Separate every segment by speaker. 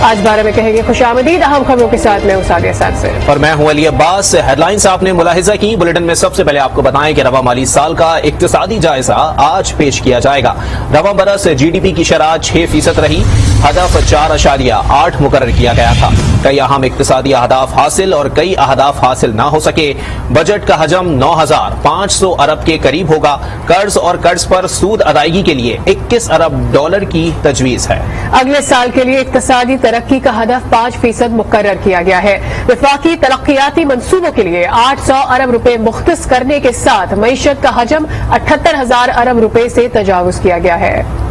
Speaker 1: आज 12 में कहेंगे खुशामदीद। अहम खबरों के साथ मैं हूं सादिया साद से
Speaker 2: और मैं हूं अली अब्बास। हेडलाइंस आपने मुलाहिजा की। बुलेटिन में सबसे पहले आपको बताएं कि रवा माली साल का इक्तिसादी जायजा आज पेश किया जाएगा। रवा बरस GDP की शरह 6% रही। हदफ 4.8 मुकर्रर किया गया था। कई अहम इक्तिसादी अहदाफ हासिल और कई अहदाफ हासिल न हो सके। बजट का हजम 9,500 अरब के करीब होगा। कर्ज और कर्ज पर सूद अदायगी के लिए 21 अरब डॉलर की तजवीज है।
Speaker 1: अगले साल के लिए इक्तिसादी तरक्की का हदफ 5% मुकर्रर किया गया है। वफाकी तरक्याती मंसूबों के लिए 800 अरब रुपए मुख्तस करने के साथ मईशत का हजम 78,000 अरब रुपए से तजावुज किया गया है।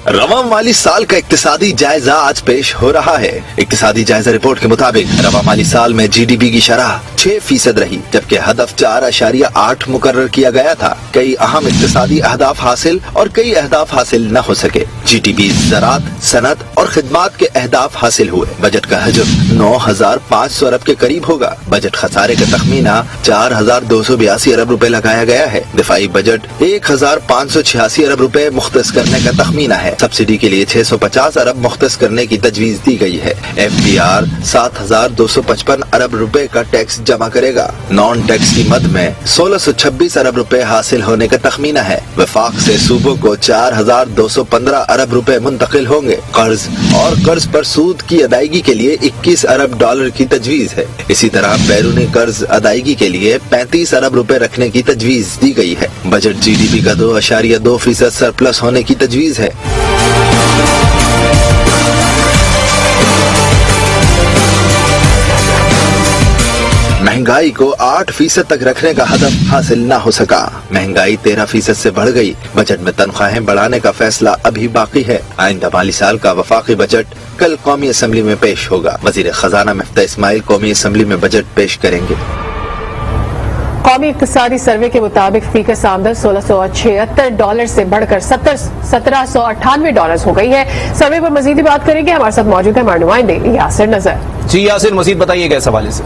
Speaker 3: रवा माली साल का इक्तिसादी जायजा आज पेश हो रहा है। इक्तिसादी जायजा रिपोर्ट के मुताबिक रवा माली साल में GDP की शरह 6% रही, जबकि हदफ 4.8 मुकर्रर किया गया था। कई अहम इक्तिसादी अहदाफ हासिल और कई अहदाफ हासिल न हो सके। GDP, ज़राअत, सनत और खिदमात के अहदाफ हासिल हुए। बजट का हजम 9,500 अरब के करीब होगा। बजट खसारे का तखमीना 4,282 अरब रुपए लगाया गया है। दिफाई बजट 1,586 अरब रुपए मुख्तस करने का तखमीना है। सब्सिडी के लिए 650 अरब मुख्तस करने की तजवीज दी गई है। FDR 7,255 अरब रुपए का टैक्स जमा करेगा। नॉन टैक्स की मद में 1,626 अरब रुपए हासिल होने का तखमीना है। वफाक से सूबों को 4,215 अरब रुपए मुंतकिल होंगे। कर्ज और कर्ज पर सूद की अदायगी के लिए 21 अरब डॉलर की तजवीज है। इसी तरह बैरूनी कर्ज अदायगी के लिए 35 अरब रुपए रखने की तजवीज दी गई है। बजट GDP का 2.2% सरप्लस होने की तजवीज है। महंगाई को 8% तक रखने का हदफ हासिल न हो सका। महंगाई 13% से बढ़ गई। बजट में तनख्वाहें बढ़ाने का फैसला अभी बाकी है। आइंदा माली साल का वफाकी बजट कल कौमी असम्बली में पेश होगा। वजीर खजाना मिफ्ता इस्माइल कौमी असम्बली में बजट पेश करेंगे।
Speaker 1: कौमी इक्तिसादी सर्वे के मुताबिक फीकस आमदन $1,676 से बढ़कर $1,798 हो गई है। सर्वे पर मजीद बात करेंगे। हमारे साथ मौजूद है हमारे नुमाइंदे यासिर नजर।
Speaker 2: जी यासिर, मजीद बताइएगा इस हवाले से।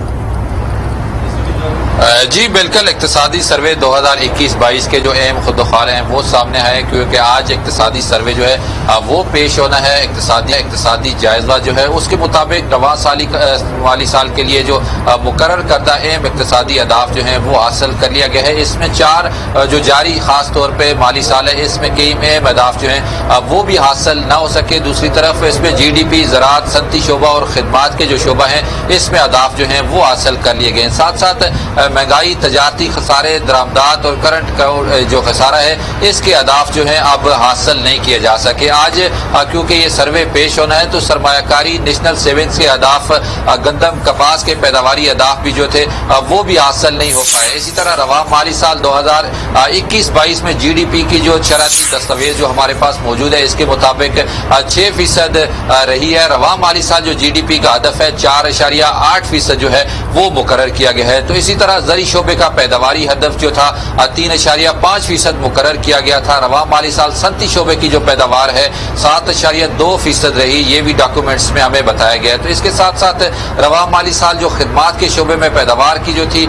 Speaker 4: जी बिल्कुल, इक्तिसादी सर्वे 2021-22 के जो अहम खुदखार हैं वो सामने आए, क्योंकि आज इक्तिसादी सर्वे जो है वो पेश होना है। इक्तिसादी जायजा जो है उसके मुताबिक रवा माली साल के लिए जो मुकर्रर करदा अहम इक्तिसादी अहदाफ जो हैं वो हासिल कर लिया गया है। इसमें 4 जो जारी खास तौर पर माली साल है, इसमें कई अहम अहदाफ जो हैं वो भी हासिल ना हो सके। दूसरी तरफ इसमें GDP, ज़राअत, सनती शोबा और खिदमात के जो शोबा हैं इसमें अहदाफ जो हैं वो हासिल कर लिए गए हैं। साथ साथ महंगाई, तजारती खसारे, दरामदात और करंट का जो खसारा है इसके अहदाफ जो हैं अब हासिल नहीं किए जा सके। आज क्योंकि ये सर्वे पेश होना है तो सरमायाकारी, नेशनल सेविंग्स के अहदाफ, गंदम, कपास के पैदावारी अहदाफ भी जो थे वो भी हासिल नहीं हो पाए। इसी तरह रवा माली साल 2021-22 में GDP की जो शराती दस्तावेज जो हमारे पास मौजूद है इसके मुताबिक 6% रही है। रवा माली साल जो GDP का हदफ है 4.8% जो है वो मुकर्रर किया गया है। तो इसी तरह ज़री शोबे का पैदावारी हदफ जो था 3.5% मुकर्रर किया गया था। रवा माली साल सनती शोबे की जो पैदावार है 7.2% रही, ये भी डॉक्यूमेंट्स में हमें बताया गया है। तो इसके साथ साथ रवा माली साल जो खिदमात के शोबे में पैदावार की जो थी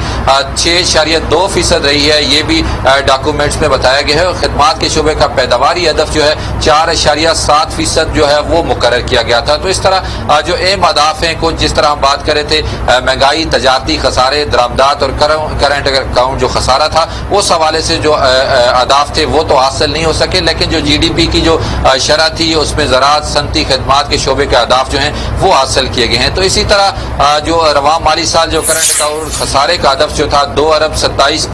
Speaker 4: 6.2% रही है, ये भी डॉक्यूमेंट्स में बताया गया है। और खिदमात के शोबे का पैदावारी हदफ जो है 4.7% जो है वो मुकर्रर किया गया था। तो इस तरह जो अहम अहदाफ हैं कुछ, जिस तरह हम बात कर रहे थे महंगाई, तजारती खसारे, दरामदात और करंट अकाउंट जो खसारा था उस हवाले से जो अहदाफ थे वो तो हासिल नहीं हो सके, लेकिन जो GDP की जो शरह थी उसमें ज़राअत, सनती, खिदमात के शोबे के अहदाफ जो हैं वो हासिल किए गए हैं। तो इसी तरह जो रवा माली साल जो करंट अकाउंट खसारे का हदफ जो था 2 अरब 27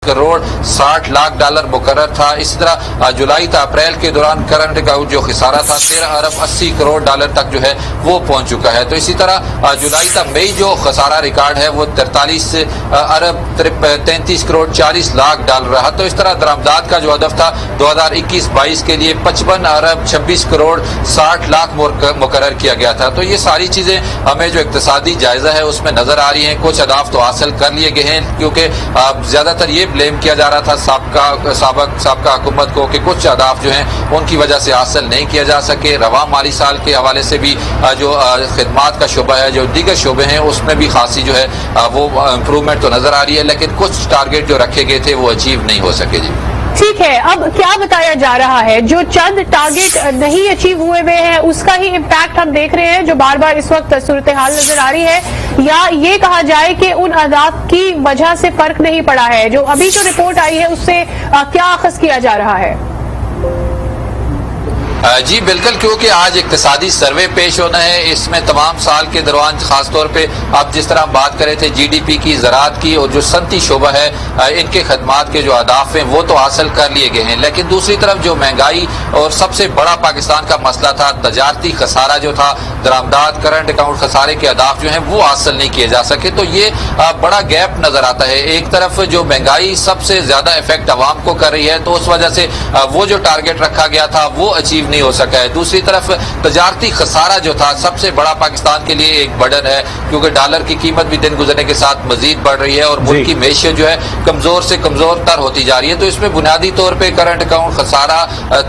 Speaker 4: करोड़ 60 लाख डॉलर मुकर्रर था। इसी तरह जुलाई से अप्रैल के दौरान करंट अकाउंट जो खसारा था 13 अरब 80 करोड़ डॉलर तक जो है वो पहुंच चुका है। तो इसी तरह जुलाई से मई जो खसारा रिकॉर्ड है वो 43 अरब 33 करोड़ 40 लाख डॉलर रहा। तो इस तरह दरामदात का जो हदफ था 2021-22 के लिए 55 अरब 26 करोड़ 60 लाख मुकर्रर किया गया था। तो ये सारी चीजें हमें जो इक्तिसादी जायजा है उसमें नजर आ रही हैं। कुछ अहदाफ तो हासिल कर लिए गए हैं, क्योंकि ज्यादातर ये ब्लेम किया जा रहा था सबका हुकूमत को कि कुछ अहदाफ जो हैं उनकी वजह से हासिल नहीं किया जा सके। रवा माली साल के हवाले से भी जो खिदमात का शोबा है, जो दीगर शोबे हैं, उसमें भी खासी जो है वो इम्प्रूवमेंट तो नजर आ रही है, लेकिन कुछ टारगेट जो रखे गए थे वो अचीव नहीं हो सके। जी
Speaker 1: ठीक है, अब क्या बताया जा रहा है, जो चंद टारगेट नहीं अचीव हुए हैं उसका ही इम्पैक्ट हम देख रहे हैं जो बार बार इस वक्त सूरत हाल नजर आ रही है, या ये कहा जाए कि उन अहदाफ की वजह से फर्क नहीं पड़ा है? जो अभी जो रिपोर्ट आई है उससे क्या अखज़ किया जा रहा है?
Speaker 4: जी बिल्कुल, क्योंकि आज इक्तिसादी सर्वे पेश होना है। इसमें तमाम साल के दौरान खासतौर पे आप जिस तरह बात कर रहे थे जीडीपी की, ज़राअत की और जो सनती शोबा है, इनके खदमात के जो अहदाफ हैं वो तो हासिल कर लिए गए हैं, लेकिन दूसरी तरफ जो महंगाई और सबसे बड़ा पाकिस्तान का मसला था तजारती खसारा जो था, दरामदात करंट अकाउंट खसारे के अहदाफ जो हैं वो हासिल नहीं किए जा सके। तो ये बड़ा गैप नजर आता है। एक तरफ जो महंगाई सबसे ज्यादा इफेक्ट अवाम को कर रही है, तो उस वजह से वो जो टारगेट रखा गया था वो अचीव नहीं हो सका है। दूसरी तरफ तजारती खसारा जो था सबसे बड़ा पाकिस्तान के लिए एक बर्डन है, क्योंकि डॉलर की कीमत भी दिन गुजरने के साथ मजीद बढ़ रही है और मुल्क की मैशियत जो है कमजोर से कमजोर तर होती जा रही है। तो इसमें बुनियादी तौर पे करंट अकाउंट खसारा,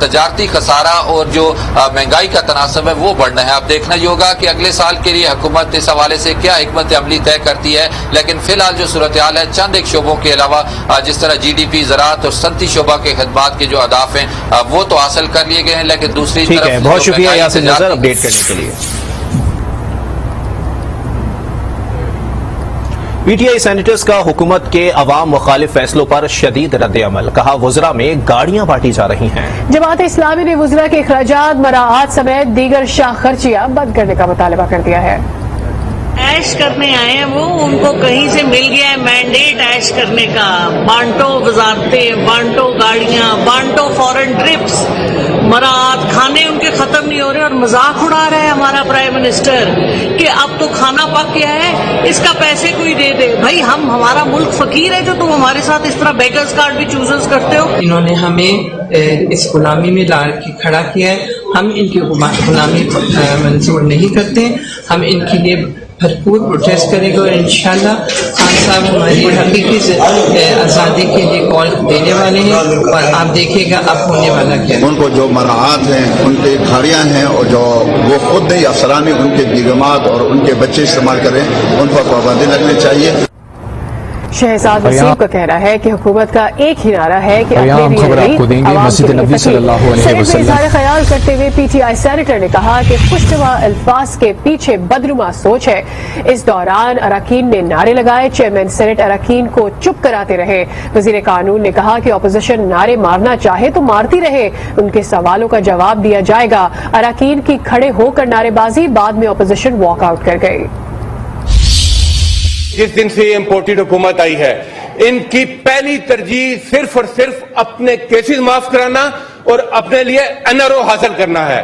Speaker 4: तजारती खसारा और जो महंगाई का तनासब है वो बढ़ना है। अब देखना ये होगा कि अगले साल के लिए हुकूमत इस हवाले से क्या हिकमत अमली तय करती है, लेकिन फिलहाल जो सूरत हाल है चंद एक शोबों के अलावा जिस तरह जीडीपी, ज़राअत और सनती शोबा के खदमात के जो अहदाफ हैं वो तो हासिल कर लिए गए हैं, लेकिन दूसरी
Speaker 2: ठीक
Speaker 4: तरफ
Speaker 2: है, बहुत शुक्रिया यासिर नजर अपडेट करने के लिए। पीटीआई सेनेटर्स का हुकूमत के अवाम मुखालिफ फैसलों पर शदीद रद्द-ए-अमल, कहा वज़रा में गाड़ियां बांटी जा रही हैं।
Speaker 1: जमात इस्लामी ने वज़रा के अखराजात, मराआत समेत दीगर शाह खर्चियां बंद करने का मुतालबा कर दिया है।
Speaker 5: ऐश करने आए हैं वो, उनको कहीं से मिल गया है मैंडेट ऐश करने का। बांटो वजारतें, बांटो गाड़ियां, बांटो फॉरेन ट्रिप्स, मरात, खाने उनके खत्म नहीं हो रहे और मजाक उड़ा रहा है हमारा प्राइम मिनिस्टर कि अब तो खाना पक गया है, इसका पैसे कोई दे दे। भाई हमारा मुल्क फकीर है जो तुम हमारे साथ इस तरह बेगर्स कार्ड भी चूजर्स करते हो।
Speaker 6: इन्होंने हमें इस गुलामी में ला के खड़ा किया है। हम इनकी गुलामी मंजूर नहीं करते। हम इनके लिए भरपूर प्रोटेस्ट करेंगे और इंशाल्लाह खान साहब हमारी हकीकी आज़ादी के लिए कॉल देने वाले हैं और आप देखिएगा अब होने वाला क्या।
Speaker 7: उनको जो मराआत हैं, उनके खाड़ियाँ हैं और जो वो खुद नहीं अफसरानी उनके बीगमात और उनके बच्चे इस्तेमाल करें, उन पर पाबंदी लगनी चाहिए।
Speaker 1: शहजाद वसीम का कहना है कि हुकूमत का एक ही नारा है कि
Speaker 8: खबर आपको देंगे। मस्जिद नबी सल्लल्लाहु अलैहि वसल्लम
Speaker 1: इज़हार ख्याल करते हुए पीटीआई सेनेटर ने कहा कि खुशनुमा अल्फाज के पीछे बदनुमा सोच है। इस दौरान अरकान ने नारे लगाए, चेयरमैन सेनेट अरकान को चुप कराते रहे। वजीर कानून ने कहा कि अपोजिशन नारे मारना चाहे तो मारती रहे, उनके सवालों का जवाब दिया जाएगा। अरकान की खड़े होकर नारेबाजी, बाद में अपोजिशन वॉकआउट कर गई।
Speaker 9: जिस दिन से ये इम्पोर्टेड हुकूमत आई है, इनकी पहली तरजीह सिर्फ और सिर्फ अपने केसेस माफ कराना और अपने लिए एनआरओ हासिल करना है।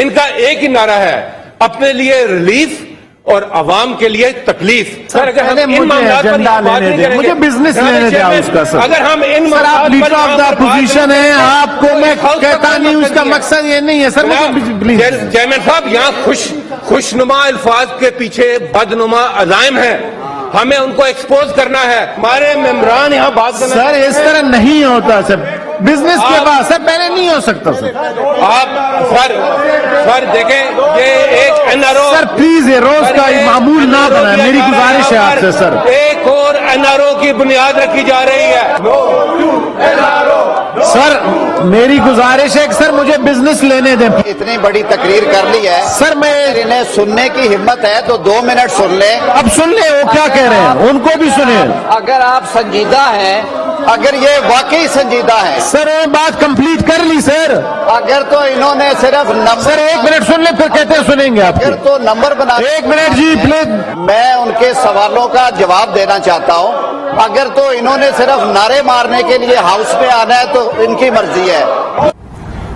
Speaker 9: इनका एक ही नारा है, अपने लिए रिलीफ और अवाम के लिए तकलीफ। सर अगर हम इन मामलात पर बात नहीं करेंगे,
Speaker 8: मुझे बिजनेस लेने दें उसका सर।
Speaker 9: अगर हम इन
Speaker 8: आप लीडर ऑफ द अपोजिशन है, आपको मैं कहता नहीं, उसका मकसद ये नहीं है सर।
Speaker 9: चेयरमैन साहब, यहाँ खुशनुमा अल्फाज के पीछे बदनुमा अज़ाइम है, हमें उनको एक्सपोज करना है। हमारे मेंबरान यहाँ बात करना
Speaker 8: सर इस तरह नहीं होता सर, बिजनेस के बाद सर पहले नहीं हो सकता सर।
Speaker 9: आप सर देखें, ये एक एनआरओ
Speaker 8: सर प्लीज ये रोज का मामूल ना बनाए, मेरी गुजारिश है आपसे सर।
Speaker 9: एक और एनआरओ की बुनियाद रखी जा रही है।
Speaker 8: सर मेरी गुजारिश है कि सर मुझे बिजनेस लेने दें।
Speaker 10: इतनी बड़ी तकरीर कर ली है
Speaker 8: सर, मैं
Speaker 10: इन्हें सुनने की हिम्मत है तो 2 मिनट सुन ले।
Speaker 8: अब सुन ले वो क्या कह रहे हैं, उनको भी सुने।
Speaker 10: अगर आप संजीदा हैं, अगर ये वाकई संजीदा है
Speaker 8: सर ये बात कंप्लीट कर ली सर।
Speaker 10: अगर तो इन्होंने सिर्फ नंबर,
Speaker 8: सर 1 मिनट सुन ले फिर कहते हैं सुनेंगे आप।
Speaker 10: अगर तो नंबर बना,
Speaker 8: 1 मिनट जी प्लीज।
Speaker 10: मैं उनके सवालों का जवाब देना चाहता हूँ। अगर तो इन्होंने सिर्फ नारे मारने के लिए हाउस में आना है तो इनकी मर्जी है।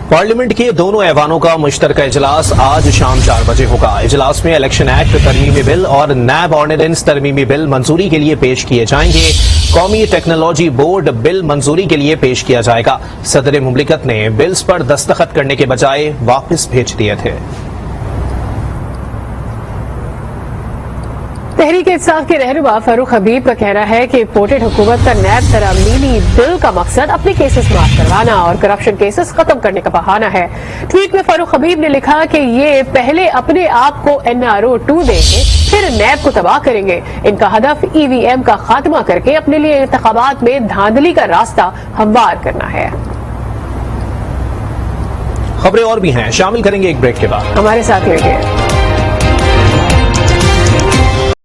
Speaker 2: पार्लियामेंट के दोनों ऐवानों का मुश्तरका इजलास आज शाम 4 बजे होगा। इजलास में इलेक्शन एक्ट तरमीमी बिल और नैब ऑर्डिनेंस तरमीमी बिल मंजूरी के लिए पेश किए जाएंगे। कौमी टेक्नोलॉजी बोर्ड बिल मंजूरी के लिए पेश किया जाएगा। सदर मुमलिकत ने बिल्स पर दस्तखत करने के बजाय वापस भेज दिए थे।
Speaker 1: तहरीक इंसाफ के रहनुमा फारूक हबीब का कहना है कि इम्पोर्टेड हुकूमत का नैब तरामीनी बिल का मकसद अपने केसेस माफ करवाना और करप्शन केसेस खत्म करने का बहाना है। ट्वीट में फारूक हबीब ने लिखा कि ये पहले अपने आप को NRO 2 देंगे, फिर नैब को तबाह करेंगे। इनका हदफ EVM का खात्मा करके अपने लिए इंतखाबात में धांधली का रास्ता हमवार करना है।
Speaker 2: खबरें और भी हैं, शामिल करेंगे एक ब्रेक के बाद।
Speaker 1: हमारे साथ रहिए।